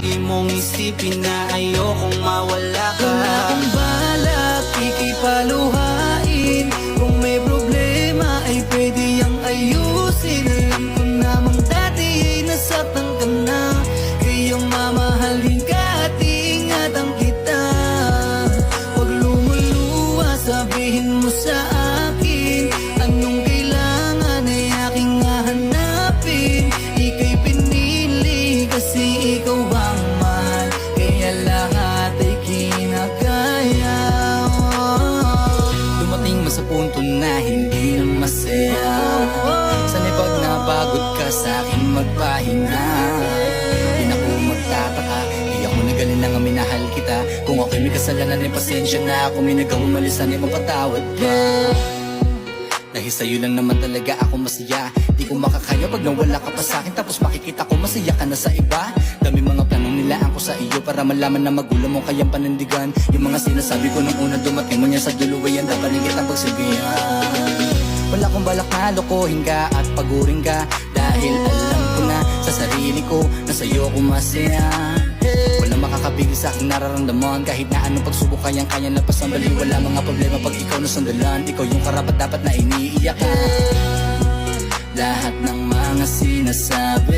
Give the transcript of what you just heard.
Lagi mong isipin na ayokong mawala ka. Wala akong balak, ikipaluhain. Kung may problema ay pwede yang ayusin. Alam ko namang dati ay nasaktan ka na, kaya mamahalin ka at iingatan kita. Huwag lumuluha, sabihin mo sa akin anong kailangan ay aking hahanapin. Ika'y pinili kasi ikaw ang mahal, kaya lahat ay kinakaya. Dumating mo sa punto na hindi na masaya. Sana'y pag napagod ka sa akin magpahinga. Di na ako magtataka, di ako nagaling na nga minahal kita. Kung ako'y may kasalanan ay pasensya na. Kung may nagawang mali sana'y mapatawad ka. Dahil sa'yo lang naman talaga ako masaya. Di ko makakaya pag nawala ka pa sa'kin, tapos makikita ko masaya ka na sa iba. Dami mga planong nilaan ko sa iyo para malaman na magulang mo kayang panindigan. Yung mga sinasabi ko nung una dumating mo niya sa dulo ay ang dapat ng kitang pagsabihan. Wala kong balak na lokohin ka at pagurin ka, dahil alam ko na sa sarili ko na sa'yo ko masaya. Walang makakapigil sa aking nararamdaman, kahit na anong pagsubok kayang kaya na pasambali. Wala mga problema pag ikaw nasandalan, ikaw yung karapat dapat na iniiyakan. Lahat ng mga sinasabi